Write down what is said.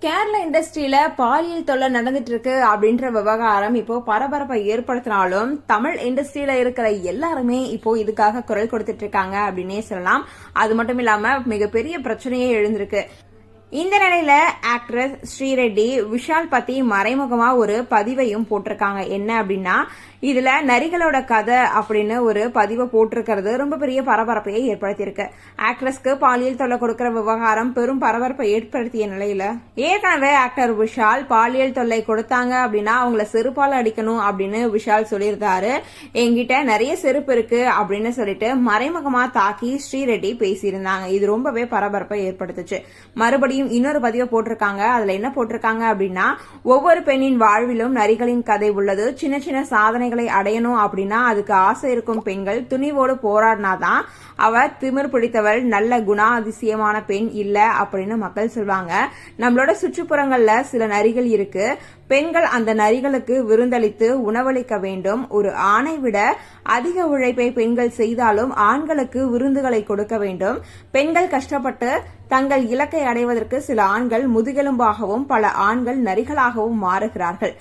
கேரள இண்டஸ்ட்ரியில பாலியல் தொல்லை நடந்துட்டு இருக்கு அப்படின்ற விவகாரம் இப்போ பரபரப்பை ஏற்படுத்தினாலும் தமிழ் இண்டஸ்ட்ரியில இருக்கிற எல்லாருமே இப்போ இதுக்காக குரல் கொடுத்துட்டு இருக்காங்க அப்படின்னே சொல்லலாம். அது மட்டும் இல்லாம மிகப்பெரிய பிரச்சனையே எழுந்திருக்கு. இந்த நிலையில ஆக்ட்ரஸ் ஸ்ரீரெட்டி விஷால் பத்தி மறைமுகமா ஒரு பதிவையும் போட்டிருக்காங்க. என்ன அப்படின்னா, இதுல நரிகளோட கதை அப்படின்னு ஒரு பதிவை போட்டிருக்கிறது ரொம்ப பெரிய பரபரப்பையை ஏற்படுத்தியிருக்கு. ஆக்ட்ரஸ்க்கு பாலியல் தொல்லை கொடுக்கிற விவகாரம் பெரும் பரபரப்பை ஏற்படுத்திய நிலையில ஏற்கனவே ஆக்டர் விஷால் பாலியல் தொல்லை கொடுத்தாங்க அப்படின்னா அவங்கள செருப்பால அடிக்கணும் அப்படின்னு விஷால் சொல்லியிருந்தாரு. என்கிட்ட நிறைய செருப்பு இருக்கு அப்படின்னு சொல்லிட்டு மறைமுகமா தாக்கி ஸ்ரீரெட்டி பேசியிருந்தாங்க. இது ரொம்பவே பரபரப்பை ஏற்படுத்துச்சு. மறுபடியும் இன்னொரு பதிவை போட்டிருக்காங்க. அதுல என்ன போட்டிருக்காங்க அப்படின்னா, ஒவ்வொரு பெண்ணின் வாழ்விலும் நரிகளின் கதை உள்ளது. சின்ன சின்ன சாதனைகளை அடையணும் அப்படின்னா அதுக்கு ஆசை இருக்கும் பெண்கள் துணிவோடு போராடினாதான் அவ திமிர் பிடித்தவள், நல்ல குணாதிசயமான பெண் இல்ல அப்படின்னு மக்கள் சொல்வாங்க. நம்மளோட சுற்றுப்புறங்கள்ல சில நரிகள் இருக்கு. பெண்கள் அந்த நரிகளுக்கு விருந்தளித்து உணவளிக்க வேண்டும். ஒரு ஆணை விட அதிக உழைப்பை பெண்கள் செய்தாலும் ஆண்களுக்கு விருந்துகளை கொடுக்க வேண்டும். பெண்கள் கஷ்டப்பட்டு தங்கள் இலக்கை அடைவதற்கு சில ஆண்கள் முதுகெலும்பாகவும் பல ஆண்கள் நரிகளாகவும் மாறுகிறார்கள்.